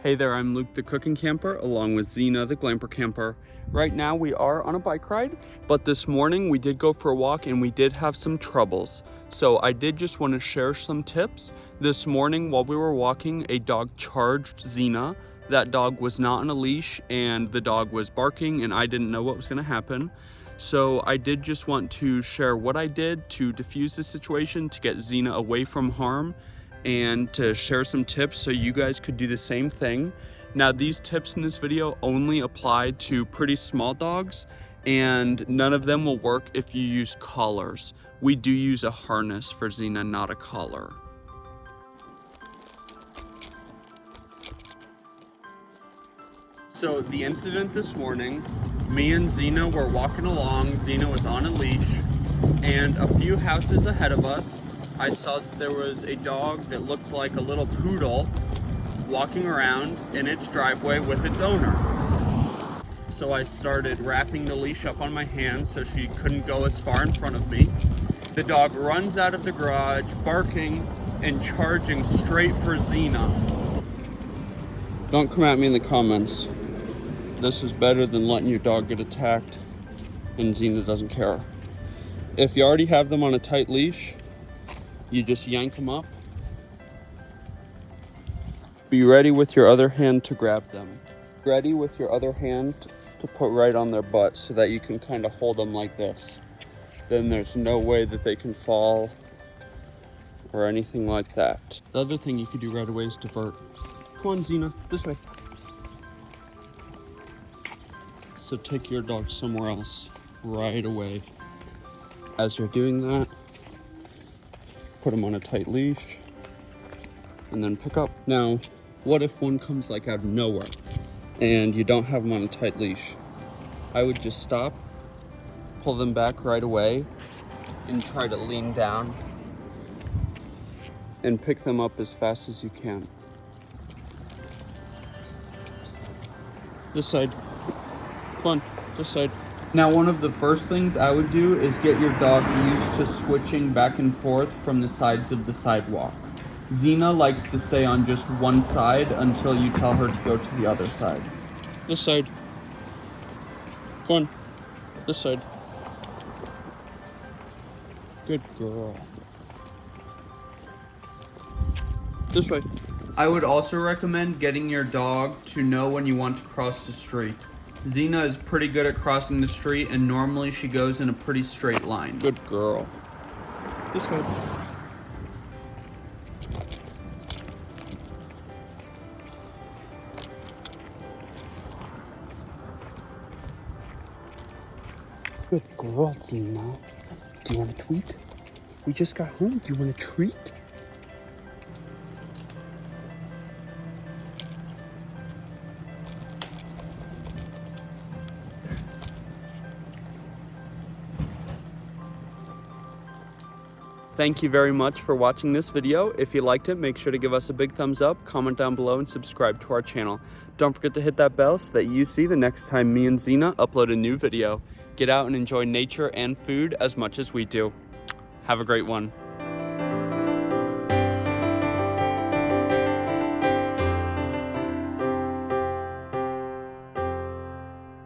Hey there, I'm Luke the Cookin camper along with Zena the Glamper camper. Right now we are on a bike ride, but this morning we did go for a walk and we did have some troubles. So I did just want to share some tips. This morning while we were walking, a dog charged Zena. That dog was not on a leash and the dog was barking and I didn't know what was going to happen. So I did just want to share what I did to diffuse the situation to get Zena away from harm, and to share some tips so you guys could do the same thing. Now, these tips in this video only apply to pretty small dogs, and none of them will work if you use collars. We do use a harness for Zena, not a collar. So the incident this morning, me and Zena were walking along. Zena was on a leash, and a few houses ahead of us, I saw that there was a dog that looked like a little poodle walking around in its driveway with its owner. So I started wrapping the leash up on my hand so she couldn't go as far in front of me. The dog runs out of the garage, barking and charging straight for Zena. Don't come at me in the comments. This is better than letting your dog get attacked and Zena doesn't care. If you already have them on a tight leash, you just yank them up. Be ready with your other hand to grab them. Ready with your other hand to put right on their butt so that you can kind of hold them like this. Then there's no way that they can fall or anything like that. The other thing you could do right away is divert. Come on, Zena, this way. So take your dog somewhere else right away. As you're doing that, put them on a tight leash and then pick up. Now, what if one comes like out of nowhere and you don't have them on a tight leash? I would just stop, pull them back right away and try to lean down and pick them up as fast as you can. This side. Come on, this side. Now, one of the first things I would do is get your dog used to switching back and forth from the sides of the sidewalk. Zena likes to stay on just one side until you tell her to go to the other side. This side. Come on, this side. Good girl. This way. I would also recommend getting your dog to know when you want to cross the street. Zena is pretty good at crossing the street, and normally she goes in a pretty straight line. Good girl. This way. Good girl, Zena. Do you want a treat? We just got home. Do you want a treat? Thank you very much for watching this video. If you liked it, make sure to give us a big thumbs up, comment down below, and subscribe to our channel. Don't forget to hit that bell so that you see the next time me and Zena upload a new video. Get out and enjoy nature and food as much as we do. Have a great one.